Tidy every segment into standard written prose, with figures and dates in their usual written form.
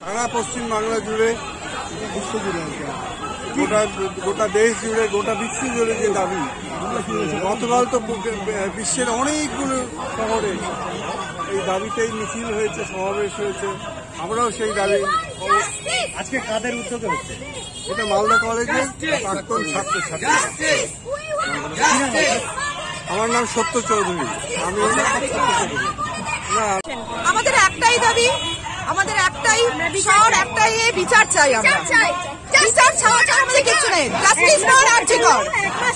সারা পশ্চিম বাংলা জুড়ে, বিশ্ব জুড়ে, গোটা দেশ জুড়ে, গোটা বিশ্ব জুড়ে যে দাবি, গতকাল তো বিশ্বের অনেকগুলো শহরে এই দাবিতেই মিছিল হয়েছে, সমাবেশ হয়েছে। আমরাও সেই দাবি। আজকে কাদের উদ্যোগে হচ্ছে? এটা মালদা কলেজের প্রাক্তন ছাত্রছাত্রী। আমার নাম সত্য চৌধুরী। আমাদের একটাই দাবি, আমাদের একটাই শহর, একটাই বিচার চাই। আমরা বিচার ছাড়া চাচ্ছি কিছু নেই। জাস্টিস ফর আরজিকর,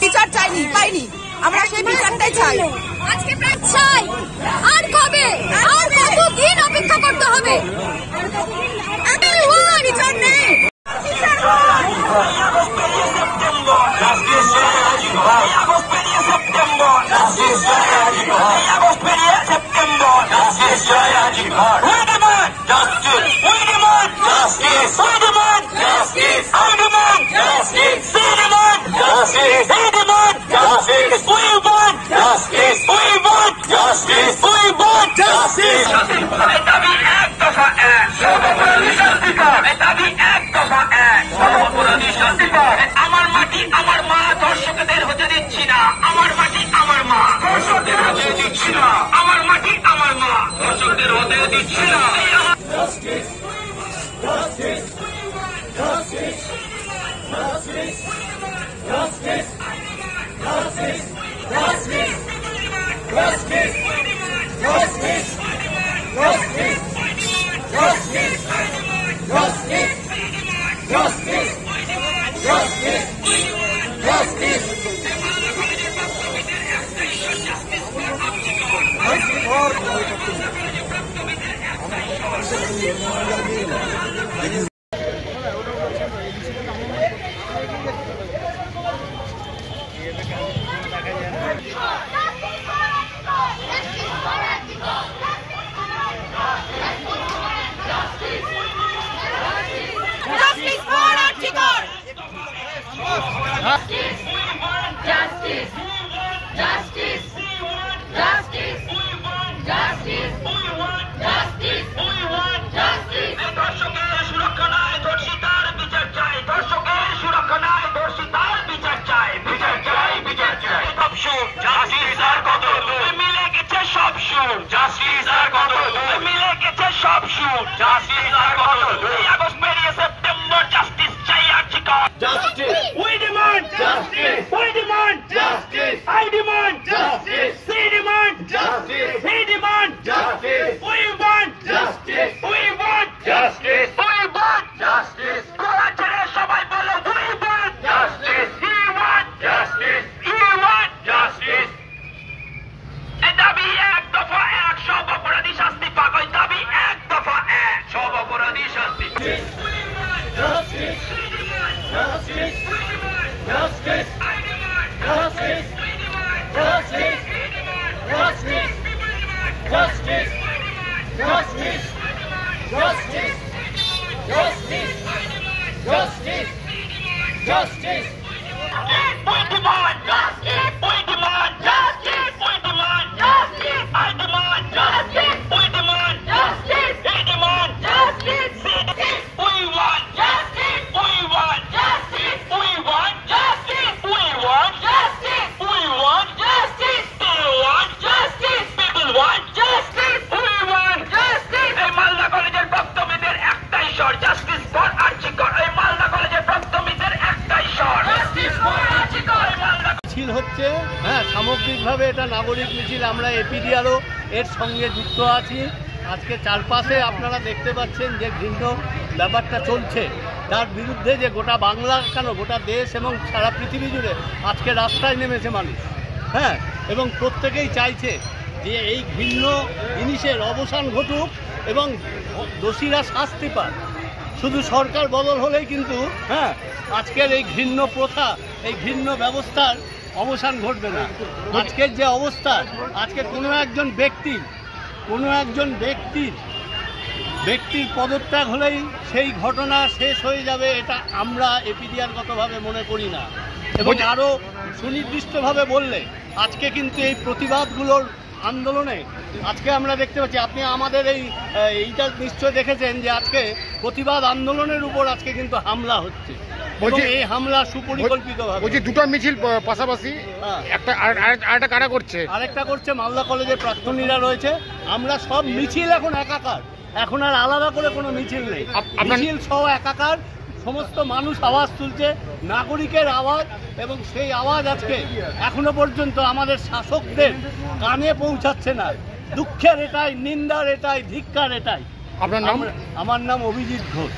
বিচার চাইনি, পাইনি, আমরা সেই বিচারটাই চাই। আজকে প্রায় চাই। আর কবে, আর কতদিন অপেক্ষা করতে হবে? বিচার নেই। আমার মাটি আমার মা দর্শকদের হতে দিচ্ছি না। আমার মাটি আমার মা দর্শকদের হতে দিচ্ছি না। আমার মাটি আমার মা দর্শকদের হতে দিচ্ছি না। হচ্ছে সামগ্রিকভাবে এটা নাগরিক মিছিল। আমরা এপিডিআরও এর সঙ্গে যুক্ত আছি। আজকে চারপাশে আপনারা দেখতে পাচ্ছেন যে ঘৃণ্য ব্যাপারটা চলছে, তার বিরুদ্ধে যে গোটা বাংলা কেন গোটা দেশ এবং সারা পৃথিবী জুড়ে আজকে রাস্তায় নেমেছে মানুষ। এবং প্রত্যেকেই চাইছে যে এই ঘৃণ্য জিনিসের অবসান ঘটুক এবং দোষীরা শাস্তি পাক। শুধু সরকার বদল হলেই কিন্তু আজকের এই ঘৃণ্য প্রথা, এই ঘৃণ্য ব্যবস্থার অবসান ঘটবে না। আজকের যে অবস্থা, আজকে কোনো একজন ব্যক্তির পদত্যাগ হলেই সেই ঘটনা শেষ হয়ে যাবে, এটা আমরা এপিডিআরগতভাবে মনে করি না। এবং আরও সুনির্দিষ্টভাবে বললে আজকে কিন্তু এই প্রতিবাদগুলোর আন্দোলনে আজকে আমরা দেখতে পাচ্ছি, আপনি আমাদের এইটা নিশ্চয় দেখেছেন যে আজকে প্রতিবাদ আন্দোলনের উপর আজকে কিন্তু হামলা হচ্ছে, এবং এই হামলা সুপরিকল্পিতভাবে। বলছি দুটো মিছিল পাশাপাশি, একটা কারা করছে, আরেকটা করছে মালদা কলেজের প্রাক্তনীরা রয়েছে। আমরা সব মিছিল এখন একাকার, এখন আর আলাদা করে কোনো মিছিল নেই, মিছিল সহ একাকার। সমস্ত মানুষ আওয়াজ তুলছে, নাগরিকের আওয়াজ, এবং সেই আওয়াজ আজকে এখনো পর্যন্ত আমাদের শাসকদের কানে পৌঁছাচ্ছে না। দুঃখের এটাই, নিন্দার এটাই, ধিক্কার এটাই। আপনার নাম? আমার নাম অভিজিৎ ঘোষ।